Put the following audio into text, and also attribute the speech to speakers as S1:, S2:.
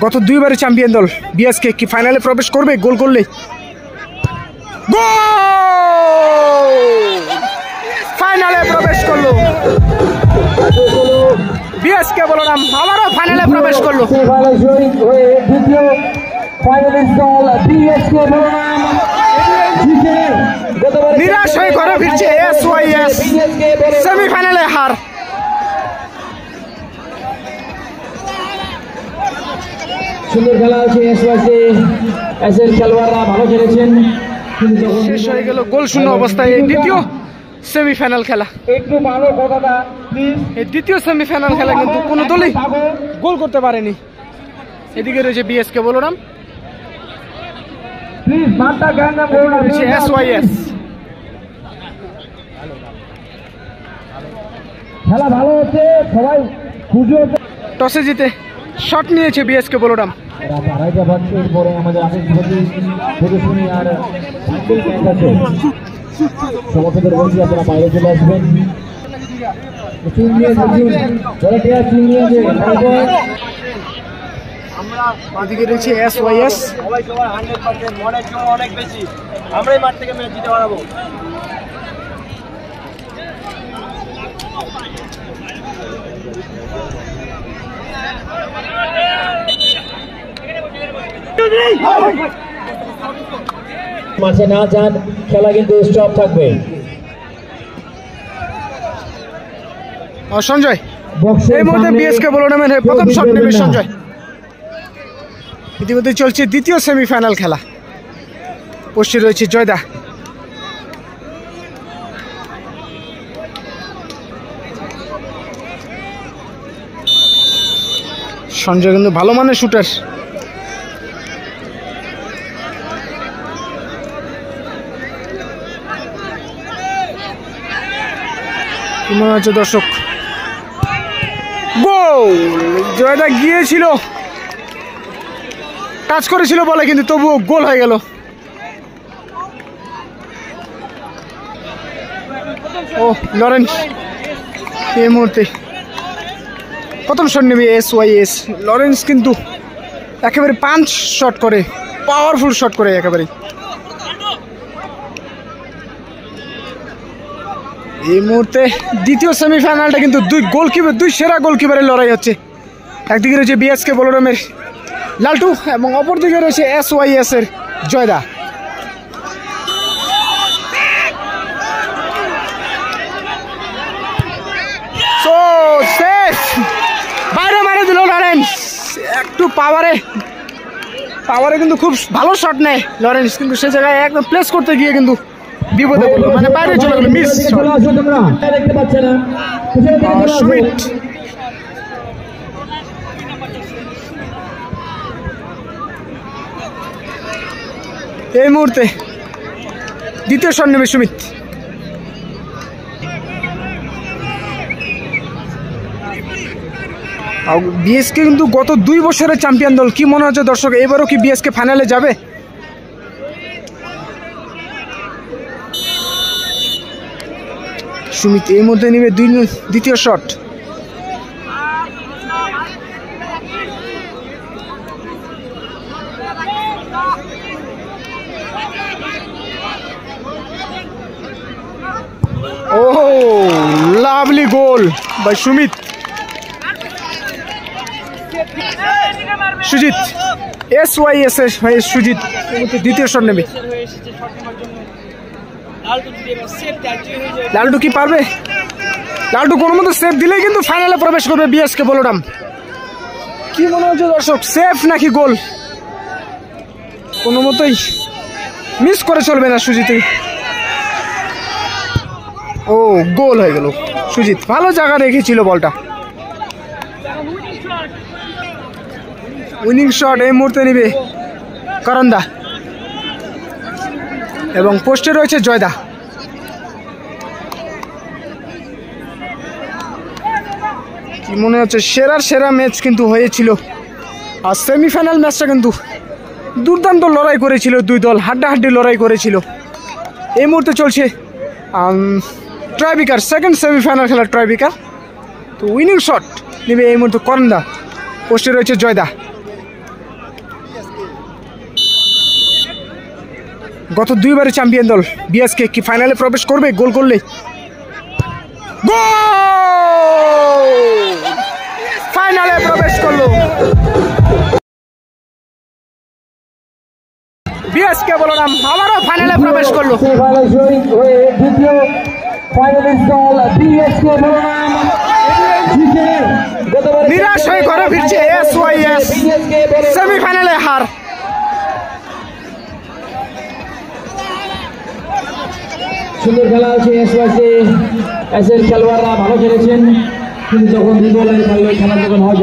S1: গত দুইবারের চ্যাম্পিয়ন দল বিএসকে কি ফাইনালে প্রবেশ করবে গোল করলে? ফাইনালে প্রবেশ করলো বিএসকে বলরাম, আবারও ফাইনালে প্রবেশ করলো। নিরাশ হয়ে ঘরে ফিরছে এসওয়াইএস, সেমিফাইনালে হার।
S2: সুন্দর খেলা হচ্ছে, এসএল খেলোয়াড়রা ভালো খেলেছেন।
S1: শেষ হয়ে গেল গোল শূন্য অবস্থায় দ্বিতীয় সেমিফাইনাল খেলা।
S2: একটু ভালো কথাটা প্লিজ।
S1: এই দ্বিতীয় সেমিফাইনাল খেলা কিন্তু কোনো দলই গোল করতে পারেনি। এদিকে রয়েছে বিএসকে বলরাম,
S2: প্লিজ মাঠটা গান্ধা
S1: রয়েছে এসওয়াইএস।
S2: খেলা ভালো হচ্ছে, সবাই খুঁজে।
S1: টসে জিতে শট নিয়েছে বিএসকে বলরাম।
S2: এরপরে আমাদের প্রদর্শনী আর সমর্থকদের বলছি আপনারা বাইরে চলে আসবেন।
S1: এদিকে রয়েছে এসওয়াইএস।
S3: অনেক বেশি আমরাই মাঠ থেকে ম্যাচ জিতে পারবো।
S2: মাঠে না যান, খেলা কিন্তু স্টপ থাকবে।
S1: সঞ্জয় এই মুহূর্তে বিএসকে বলরামের প্রথম শট নেবে সঞ্জয়। ইতিমধ্যে চলছে দ্বিতীয় সেমিফাইনাল খেলা। পোস্টে রয়েছে জয়দা। সঞ্জয় কিন্তু ভালো মানের শুটার। মনে হচ্ছে দর্শক গোল, জয়দা গিয়েছিল, টাচ করেছিল বলে, কিন্তু তবুও গোল হয়ে গেল। ও লরেন্স এই মুহূর্তে প্রথম শট নেবে এসওয়াইএস। লরেন্স কিন্তু একেবারে পাঞ্চ শট করে, পাওয়ারফুল শট করে একেবারে। এই মুহূর্তে দ্বিতীয় সেমিফাইনালটা কিন্তু দুই সেরা গোলকিপারের লড়াই হচ্ছে। একদিকে রয়েছে বিএসকে বলরামের লালটু এবং অপরদিকে রয়েছে এসওয়াইএস এর জয়দা। বাইরে মারে দিল লরেন্স, একটু পাওয়ারে কিন্তু খুব ভালো শট নেয় লরেন্স, কিন্তু সে জায়গায় একদম প্লেস করতে গিয়ে কিন্তু বিপদে পড়লো, মানে বাইরে চলে গেল, মিস। সুমিত এই মুহূর্তে দ্বিতীয় শট নেবে সুমিত। বিএসকে কিন্তু গত 2 বছরের চ্যাম্পিয়ন দল। কি মনে হচ্ছে দর্শক, এবারও কি বিএসকে ফাইনালে যাবে? সুমিত এর মধ্যে নেবে দ্বিতীয় শট। ও lovely goal by Sumit. Sujit SYS এর হয়ে সুজিত দ্বিতীয় শট নেবে। লালটু কি পারবে? লালটু কোনো মতো সেভ দিলেই কিন্তু ফাইনালে প্রবেশ করবে বিএসকে বলরাম। কি মনে হচ্ছে দর্শক, সেভ নাকি গোল? কোনো মতোই মিস করে চলবে না সুজিত। ও গোল হয়ে গেল। সুজিত ভালো জায়গা রেখেছিল বলটা। উইনিং শট এই মুহূর্তে নেবে করন্দা এবং পোস্টে রয়েছে জয়দা। কি মনে হচ্ছে, সেরা ম্যাচ কিন্তু হয়েছিল। আর সেমিফাইনাল ম্যাচটা কিন্তু দুর্দান্ত লড়াই করেছিল, দুই দল হাড্ডাহাড্ডি লড়াই করেছিল। এই মুহূর্তে চলছে ট্রাইবিকার, সেকেন্ড সেমিফাইনাল খেলা ট্রাইবিকার। তো উইনিং শট নেবে এই মুহূর্তে করন্দা, পোস্টে রয়েছে জয়দা। গত দুইবারের চ্যাম্পিয়ন দল বিএসকে কি ফাইনালে প্রবেশ করবে গোল করলে? ফাইনালে প্রবেশ করলো বিএসকে বলরাম, আবারও ফাইনালে প্রবেশ করলো। নিরাশ হয়ে ঘরে ফিরছে এসওয়াইএস, সেমিফাইনালে হার।
S2: সুন্দর খেলা হচ্ছে এসওয়াইসি এসের খেলোয়াড়রা ভালো খেলেছেন, কিন্তু যখন দুই দলের খেলা যখন হয়